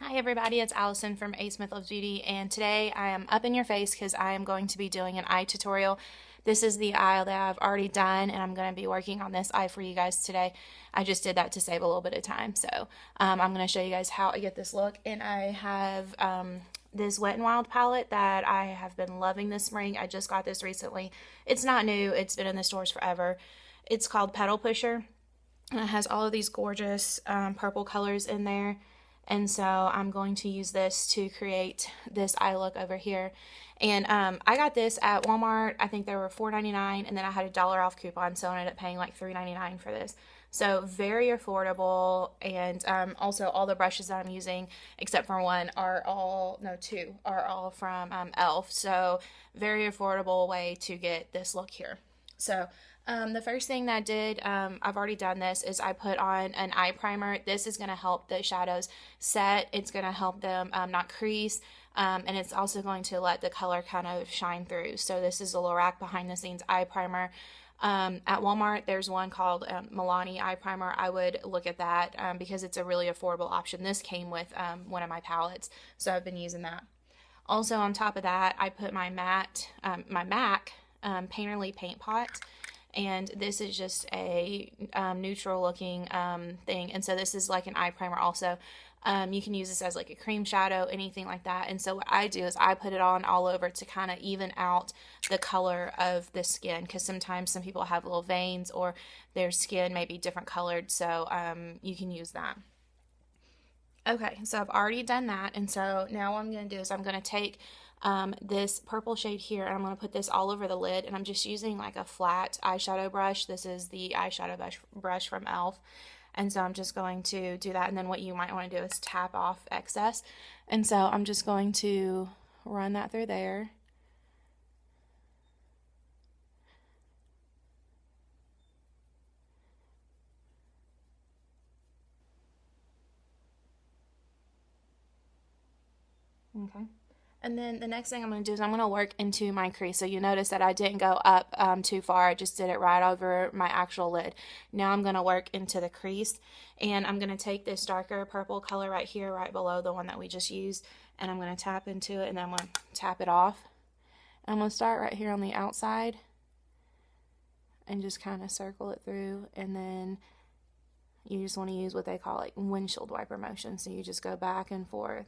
Hi everybody, it's Allison from A Smith Loves Beauty, and today I am up in your face because I am going to be doing an eye tutorial. This is the eye that I've already done, and I'm going to be working on this eye for you guys today. I just did that to save a little bit of time, so I'm going to show you guys how I get this look. And I have this Wet n Wild palette that I have been loving this spring. I just got this recently. It's not new, it's been in the stores forever. It's called Petal Pusher, and it has all of these gorgeous purple colors in there. And so I'm going to use this to create this eye look over here. And I got this at Walmart. I think they were $4.99, and then I had a $1 off coupon, so I ended up paying like $3.99 for this. So very affordable. And also all the brushes that I'm using, except for one, are all, no, two, are all from e.l.f. So very affordable way to get this look here. So the first thing that I did, I've already done this, is I put on an eye primer. This is going to help the shadows set. It's going to help them not crease, and it's also going to let the color kind of shine through. So this is a Lorac behind the scenes eye primer. At Walmart, there's one called Milani eye primer. I would look at that because it's a really affordable option. This came with one of my palettes, so I've been using that. Also on top of that, I put my MAC Painterly paint pot. And this is just a neutral looking thing. And so this is like an eye primer also. You can use this as like a cream shadow, anything like that. And so what I do is I put it on all over to kind of even out the color of the skin, because sometimes some people have little veins or their skin may be different colored. So you can use that. Okay, so I've already done that. And so now what I'm going to do is I'm going to take this purple shade here, and I'm going to put this all over the lid, and I'm just using like a flat eyeshadow brush. This is the eyeshadow brush from e.l.f. And so I'm just going to do that, and then what you might want to do is tap off excess. And so I'm just going to run that through there. Okay. And then the next thing I'm going to do is I'm going to work into my crease. So you notice that I didn't go up too far. I just did it right over my actual lid. Now I'm going to work into the crease. And I'm going to take this darker purple color right here, right below the one that we just used. And I'm going to tap into it, and then I'm going to tap it off. I'm going to start right here on the outside and just kind of circle it through. And then you just want to use what they call like windshield wiper motion. So you just go back and forth.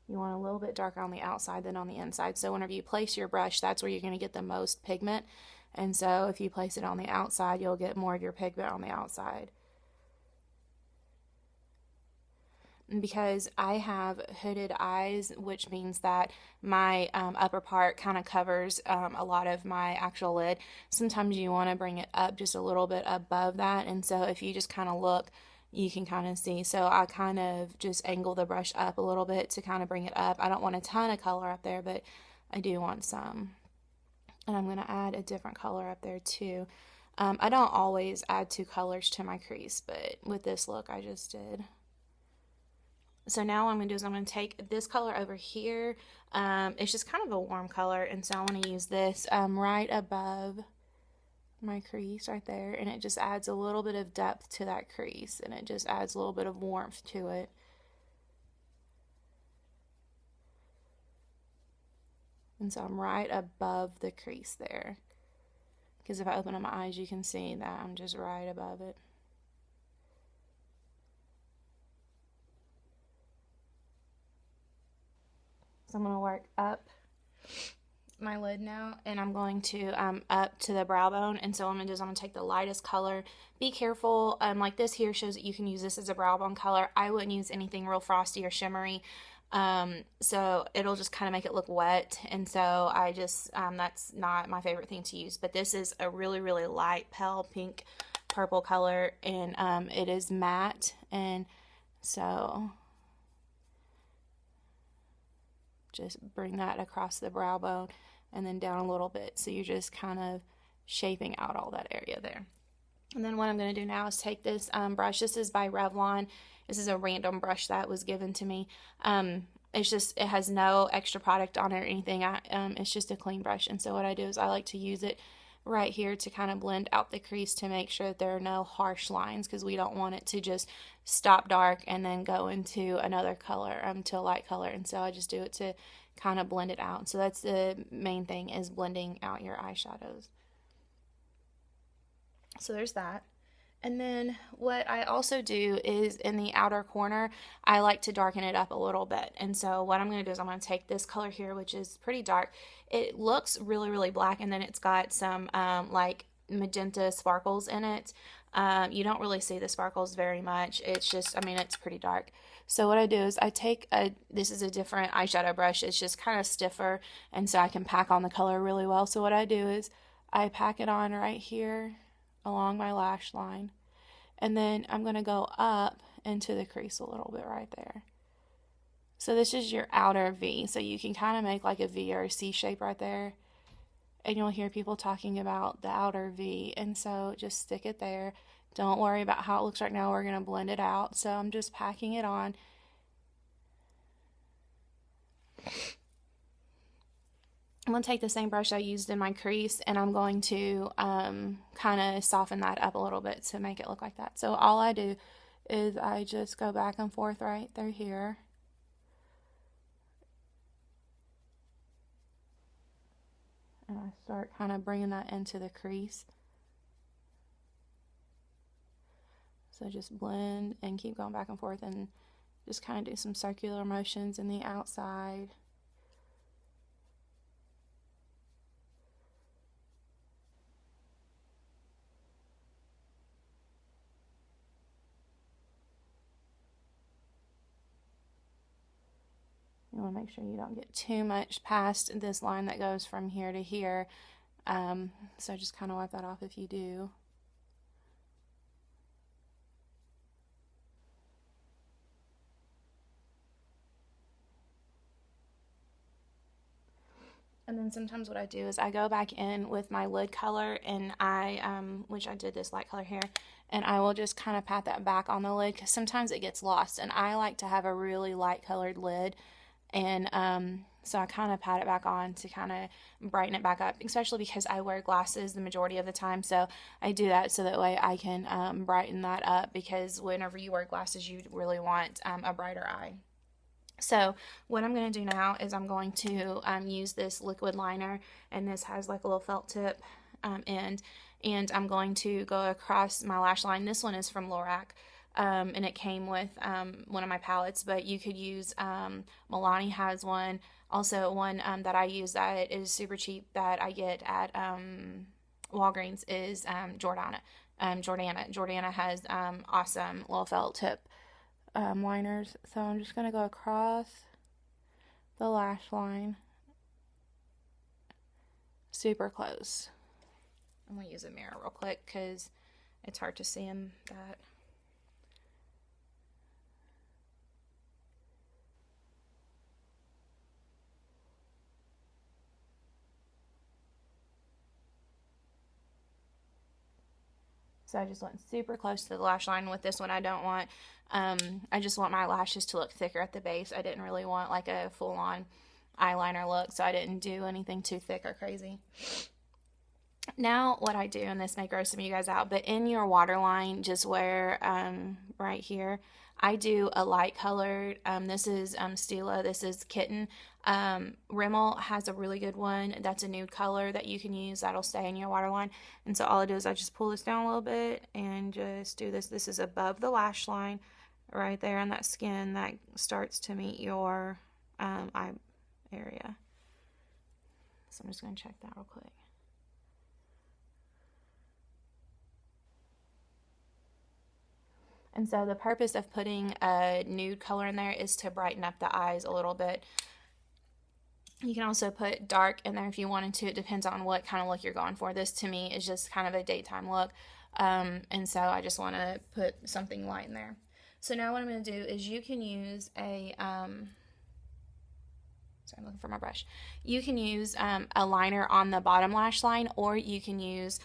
You want a little bit darker on the outside than on the inside. So whenever you place your brush, that's where you're going to get the most pigment. And so if you place it on the outside, you'll get more of your pigment on the outside. And because I have hooded eyes, which means that my upper part kind of covers a lot of my actual lid, sometimes you want to bring it up just a little bit above that. And so if you just kind of look, you can kind of see. So I kind of just angle the brush up a little bit to kind of bring it up. I don't want a ton of color up there, but I do want some. And I'm going to add a different color up there too. I don't always add two colors to my crease, but with this look I just did. So now what I'm going to do is I'm going to take this color over here. It's just kind of a warm color, and so I want to use this right above my crease right there, and it just adds a little bit of depth to that crease, and it just adds a little bit of warmth to it. And so I'm right above the crease there, because if I open up my eyes you can see that I'm just right above it. So I'm going to work up my lid now, and I'm going to up to the brow bone. And so what I'm going to do is I'm going to take the lightest color. Be careful, like this here shows that you can use this as a brow bone color. I wouldn't use anything real frosty or shimmery, so it'll just kind of make it look wet. And so I just that's not my favorite thing to use. But this is a really light pale pink purple color, and it is matte, and so just bring that across the brow bone and then down a little bit. So you're just kind of shaping out all that area there. And then what I'm going to do now is take this brush. This is by Revlon. This is a random brush that was given to me. It's just, it has no extra product on it or anything. It's just a clean brush. And so what I do is I like to use it right here to kind of blend out the crease to make sure that there are no harsh lines, because we don't want it to just stop dark and then go into another color, to a light color. And so I just do it to kind of blend it out. So that's the main thing, is blending out your eyeshadows. So there's that. And then what I also do is in the outer corner, I like to darken it up a little bit. And so what I'm going to do is I'm going to take this color here, which is pretty dark. It looks really, really black, and then it's got some like magenta sparkles in it. You don't really see the sparkles very much. It's just, I mean, it's pretty dark. So what I do is I take this is a different eyeshadow brush. It's just kind of stiffer, and so I can pack on the color really well. So what I do is I pack it on right here along my lash line, and then I'm going to go up into the crease a little bit right there. So this is your outer V, so you can kind of make like a V or a C shape right there, and you'll hear people talking about the outer V, and so just stick it there. Don't worry about how it looks right now. We're going to blend it out. So I'm just packing it on. I'm going to take the same brush I used in my crease, and I'm going to kind of soften that up a little bit to make it look like that. So all I do is I just go back and forth right through here. And I start kind of bringing that into the crease. So just blend and keep going back and forth, and just kind of do some circular motions in the outside. You want to make sure you don't get too much past this line that goes from here to here. So just kind of wipe that off if you do. And then sometimes what I do is I go back in with my lid color, and which I did this light color here, and I will just kind of pat that back on the lid, because sometimes it gets lost, and I like to have a really light colored lid. And so I kind of pat it back on to kind of brighten it back up, especially because I wear glasses the majority of the time. So I do that so that way I can brighten that up, because whenever you wear glasses, you really want a brighter eye. So what I'm going to do now is I'm going to use this liquid liner, and this has like a little felt tip end, and I'm going to go across my lash line. This one is from Lorac. And it came with one of my palettes, but you could use, Milani has one, also one that I use that is super cheap that I get at Walgreens is Jordana. Jordana has awesome little felt tip liners. So I'm just going to go across the lash line, super close. I'm going to use a mirror real quick because it's hard to see in that. So I just went super close to the lash line with this one. I don't want, I just want my lashes to look thicker at the base. I didn't really want like a full-on eyeliner look, so I didn't do anything too thick or crazy. Now what I do, and this may gross some of you guys out, but in your waterline, just where right here, I do a light colored, this is Stila, this is Kitten. Rimmel has a really good one. That's a nude color that you can use that'll stay in your waterline. And so all I do is I just pull this down a little bit and just do this. This is above the lash line right there on that skin that starts to meet your eye area. So I'm just going to check that real quick. And so the purpose of putting a nude color in there is to brighten up the eyes a little bit. You can also put dark in there if you wanted to. It depends on what kind of look you're going for. This to me is just kind of a daytime look. And so I just want to put something light in there. So now what I'm going to do is you can use a, sorry, I'm looking for my brush. You can use a liner on the bottom lash line, or you can use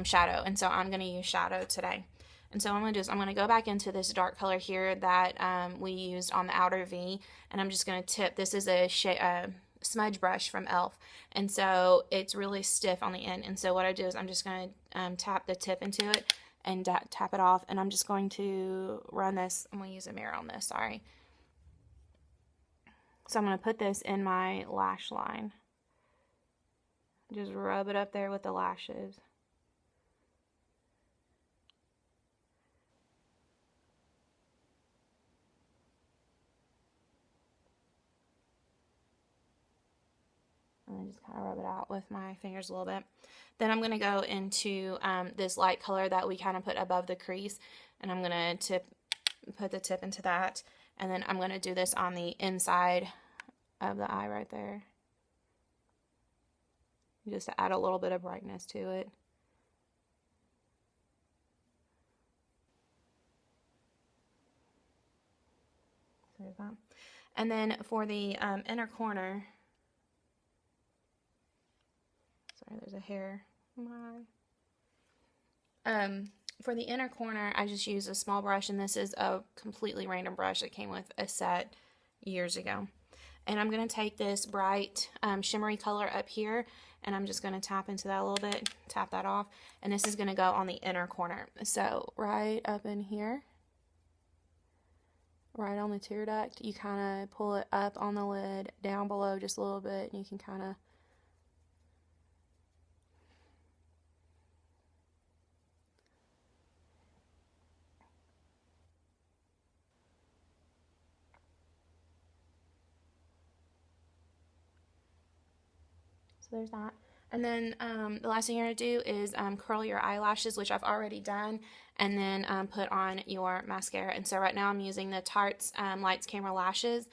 shadow. And so I'm going to use shadow today. And so what I'm going to do is I'm going to go back into this dark color here that we used on the outer V, and I'm just going to tip, this is a smudge brush from e.l.f. And so it's really stiff on the end. And so what I do is I'm just going to tap the tip into it and tap it off. And I'm just going to run this. I'm going to use a mirror on this, sorry. So I'm going to put this in my lash line. Just rub it up there with the lashes. And then just kind of rub it out with my fingers a little bit. Then I'm going to go into this light color that we kind of put above the crease. And I'm going to put the tip into that. And then I'm going to do this on the inside of the eye right there. Just to add a little bit of brightness to it. So there's that. And then for the inner corner, sorry, there's a hair in my eye. For the inner corner, I just use a small brush, and this is a completely random brush that came with a set years ago. And I'm going to take this bright shimmery color up here, and I'm just going to tap into that a little bit, tap that off, and this is going to go on the inner corner. So right up in here, right on the tear duct, you kind of pull it up on the lid, down below just a little bit, and you can kind of there's that. And then the last thing you're going to do is curl your eyelashes, which I've already done, and then put on your mascara. And so right now I'm using the Tarte's Lights Camera Lashes.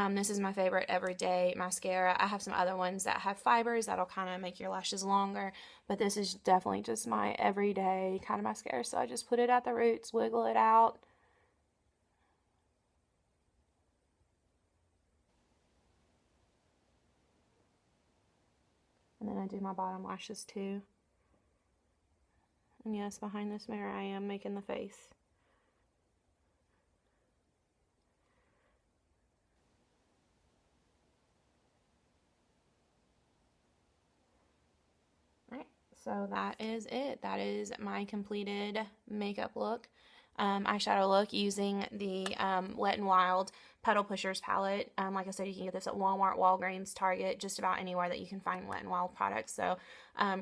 This is my favorite everyday mascara. I have some other ones that have fibers that'll kind of make your lashes longer, but this is definitely just my everyday kind of mascara. So I just put it at the roots, wiggle it out. And then I do my bottom lashes too. And yes, behind this mirror I am making the face. Alright, so that is it. That is my completed makeup look. Eyeshadow look using the Wet n Wild Petal Pushers palette. Like I said, you can get this at Walmart, Walgreens, Target, just about anywhere that you can find Wet n Wild products. So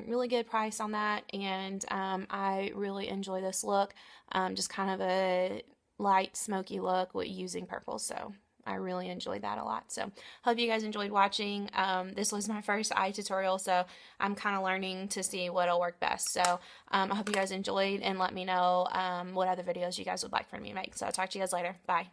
really good price on that, and I really enjoy this look. Just kind of a light smoky look with using purple. So I really enjoyed that a lot. So hope you guys enjoyed watching. This was my first eye tutorial, so I'm kind of learning to see what'll work best. So I hope you guys enjoyed, and let me know what other videos you guys would like for me to make. So I'll talk to you guys later. Bye.